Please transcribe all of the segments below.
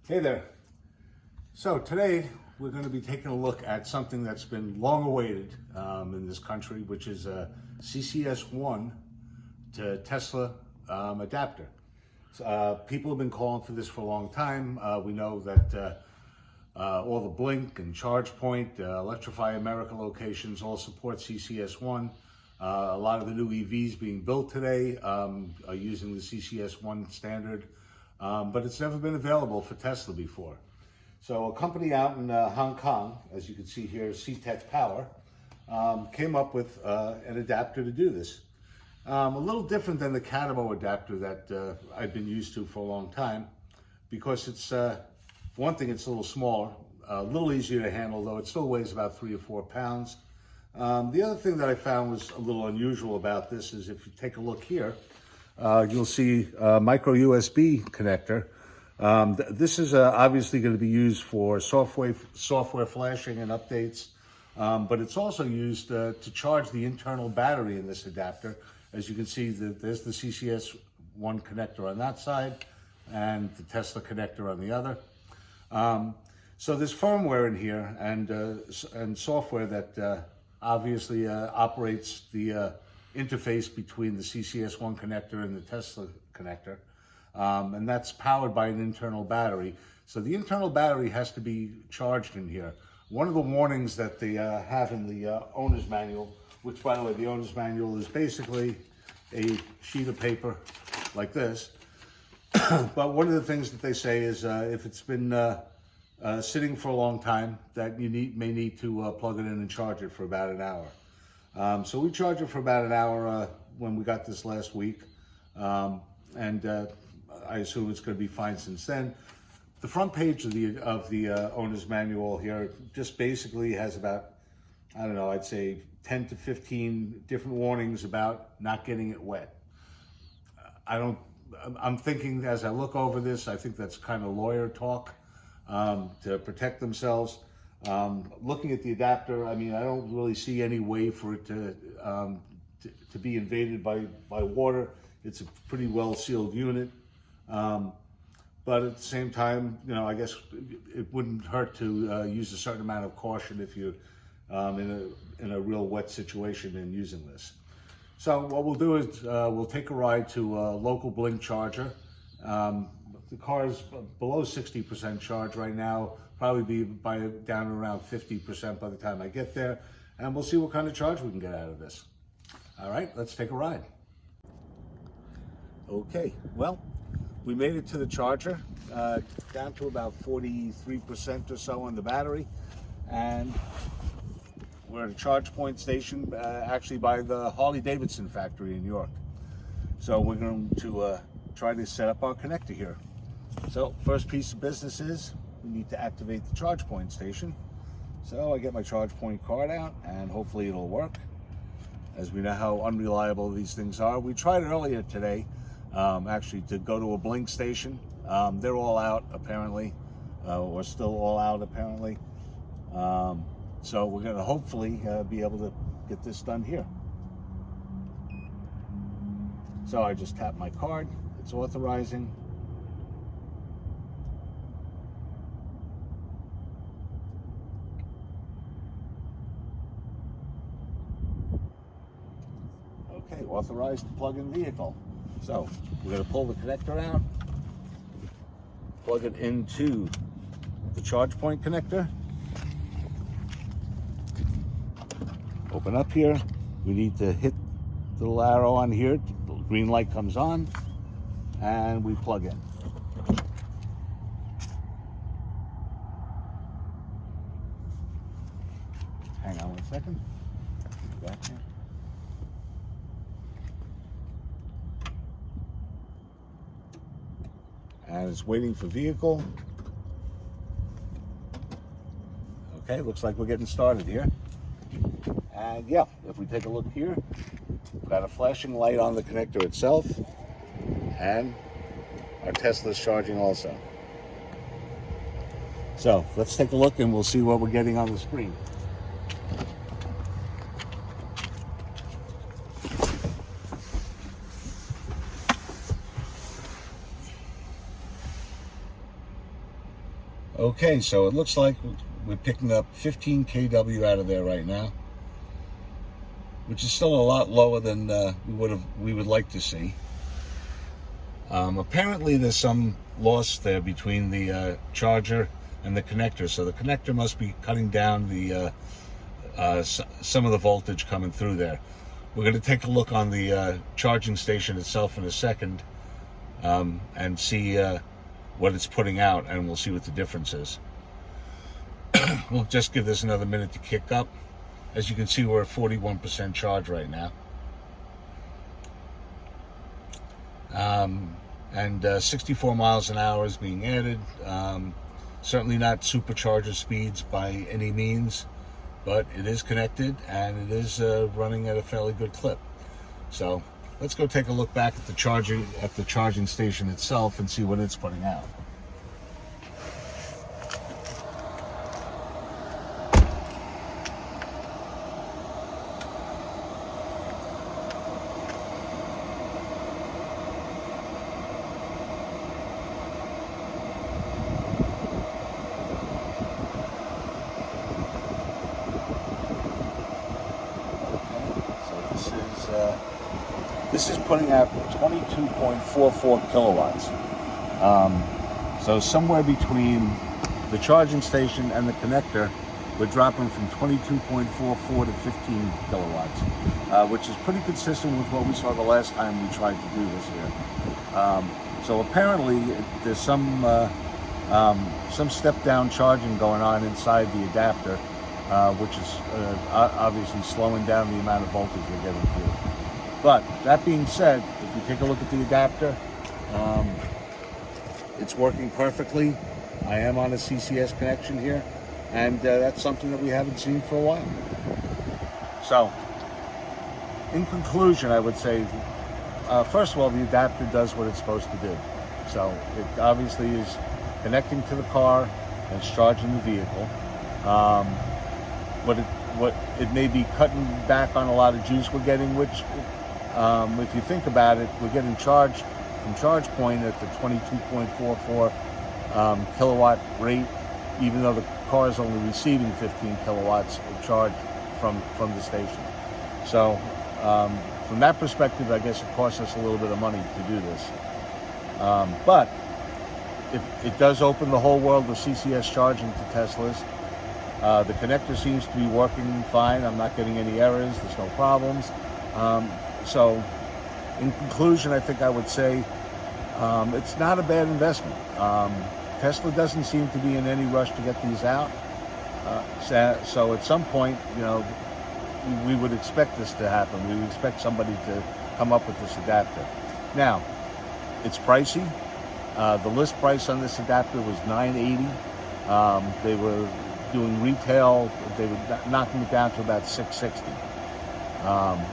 Hey there. So today we're going to be taking a look at something that's been long awaited in this country, which is a CCS1 to Tesla adapter. People have been calling for this for a long time. We know that all the Blink and ChargePoint, Electrify America locations all support CCS1. A lot of the new EVs being built today are using the CCS1 standard, but it's never been available for Tesla before. So a company out in Hong Kong, as you can see here, C-Tech Power, came up with an adapter to do this. A little different than the Catamo adapter that I've been used to for a long time, because it's, for one thing, it's a little smaller, a little easier to handle, though it still weighs about 3 or 4 pounds. The other thing that I found was a little unusual about this is if you take a look here, you'll see a micro USB connector. This is obviously going to be used for software flashing and updates, but it's also used to charge the internal battery in this adapter. As you can see, there's the CCS1 connector on that side and the Tesla connector on the other. So there's firmware in here and software that obviously operates the interface between the CCS1 connector and the Tesla connector. And that's powered by an internal battery. So the internal battery has to be charged in here. One of the warnings that they have in the owner's manual, which by the way, the owner's manual is basically a sheet of paper like this. But one of the things that they say is if it's been sitting for a long time, that you may need to plug it in and charge it for about an hour. So we charged it for about an hour when we got this last week. And I assume it's going to be fine since then. The front page of the owner's manual here just basically has about, I don't know, I'd say 10 to 15 different warnings about not getting it wet. I'm thinking as I look over this, I think that's kind of lawyer talk to protect themselves. Looking at the adapter, I mean, I don't really see any way for it to be invaded by water. It's a pretty well sealed unit. But at the same time, you know, I guess it wouldn't hurt to use a certain amount of caution if you're in a real wet situation in using this. So what we'll do is we'll take a ride to a local Blink charger. The car is below 60% charge right now, probably be down around 50% by the time I get there, and we'll see what kind of charge we can get out of this. All right, let's take a ride. Okay, well, we made it to the charger, down to about 43% or so on the battery, and we're at a ChargePoint station, actually by the Harley-Davidson factory in York. So we're going to try to set up our connector here. So first piece of business is we need to activate the ChargePoint station. So I get my ChargePoint card out and hopefully it'll work. As we know how unreliable these things are. We tried earlier today actually to go to a Blink station. They're all out apparently, or still all out apparently. So we're going to hopefully be able to get this done here. So I just tap my card, it's authorizing. Okay, authorized to plug in vehicle. So we're going to pull the connector out, plug it into the ChargePoint connector. Open up here. We need to hit the little arrow on here. The green light comes on, and we plug in. Hang on one second. Back here. And it's waiting for vehicle. Okay, looks like we're getting started here. And yeah, if we take a look here, we've got a flashing light on the connector itself, and our Tesla's charging also. So let's take a look and we'll see what we're getting on the screen. Okay, so it looks like we're picking up 15 kW out of there right now, which is still a lot lower than we would like to see. Apparently there's some loss there between the charger and the connector, so the connector must be cutting down the some of the voltage coming through there. We're going to take a look on the charging station itself in a second and see what it's putting out, and we'll see what the difference is. We'll just give this another minute to kick up. As you can see, we're at 41% charge right now. And 64 miles an hour is being added. Certainly not supercharger speeds by any means, but it is connected and it is running at a fairly good clip. So let's go take a look back at the charging station itself and see what it's putting out. This is putting out 22.44 kilowatts. So somewhere between the charging station and the connector, we're dropping from 22.44 to 15 kilowatts, which is pretty consistent with what we saw the last time we tried to do this here. So apparently there's some step-down charging going on inside the adapter, which is obviously slowing down the amount of voltage you're getting through. But that being said, if you take a look at the adapter, it's working perfectly. I am on a CCS connection here, and that's something that we haven't seen for a while. So, in conclusion, I would say, first of all, the adapter does what it's supposed to do. So, it obviously is connecting to the car and it's charging the vehicle. What it may be cutting back on a lot of juice we're getting, which if you think about it, we're getting charged from charge point at the 22.44 kilowatt rate, even though the car is only receiving 15 kilowatts of charge from the station. So from that perspective, I guess it costs us a little bit of money to do this. But it does open the whole world of CCS charging to Teslas. The connector seems to be working fine. I'm not getting any errors. There's no problems. So, in conclusion, I think I would say it's not a bad investment. Tesla doesn't seem to be in any rush to get these out. So at some point, we would expect this to happen. We would expect somebody to come up with this adapter. Now, it's pricey. The list price on this adapter was $980. They were doing retail. They were knocking it down to about $660.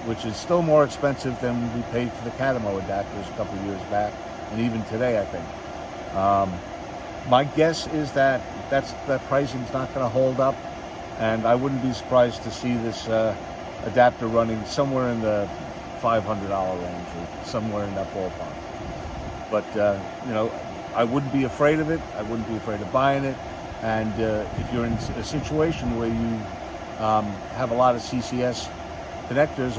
Which is still more expensive than we paid for the Catamo adapters a couple of years back, and even today, I think. My guess is that pricing is not going to hold up, and I wouldn't be surprised to see this adapter running somewhere in the $500 range or somewhere in that ballpark. But I wouldn't be afraid of it. I wouldn't be afraid of buying it. And if you're in a situation where you have a lot of CCS connectors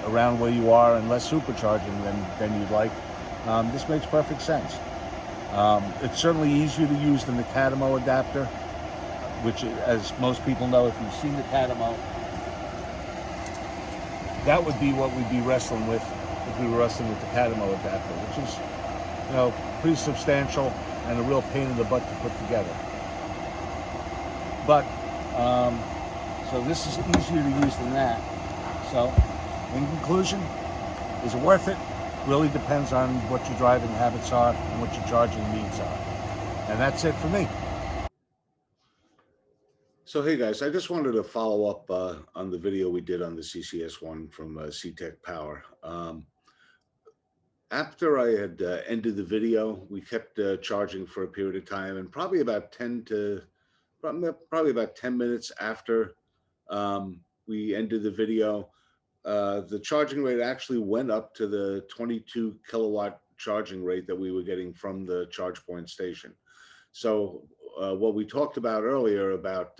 around where you are and less supercharging than you'd like, this makes perfect sense. It's certainly easier to use than the Catamo adapter, which, as most people know, if you've seen the Catamo, that would be what we'd be wrestling with if we were wrestling with the Catamo adapter, which is pretty substantial and a real pain in the butt to put together. But so this is easier to use than that. So, in conclusion, is it worth it? Really depends on what your driving habits are and what your charging needs are. And that's it for me. So, hey guys, I just wanted to follow up on the video we did on the CCS1 from CTech Power. After I had ended the video, we kept charging for a period of time, and probably about 10 minutes after we ended the video, the charging rate actually went up to the 22 kilowatt charging rate that we were getting from the charge point station. So what we talked about earlier about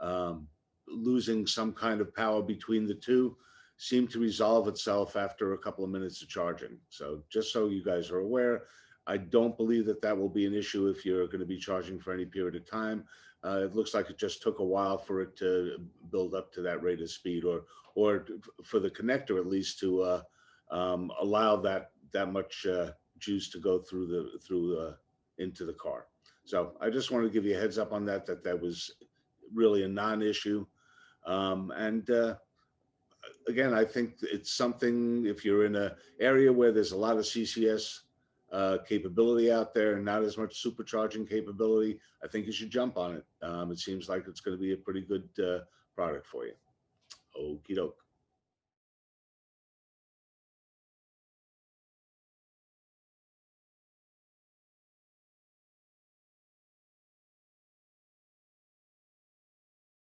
um, losing some kind of power between the two seemed to resolve itself after a couple of minutes of charging. So just so you guys are aware, I don't believe that that will be an issue if you're going to be charging for any period of time. It looks like it just took a while for it to build up to that rate of speed, or for the connector at least to allow that much juice to go through into the car. So I just wanted to give you a heads up on that, that was really a non-issue. And again, I think it's something, if you're in an area where there's a lot of CCS capability out there and not as much supercharging capability, I think you should jump on it. It seems like it's going to be a pretty good product for you. Okie doke.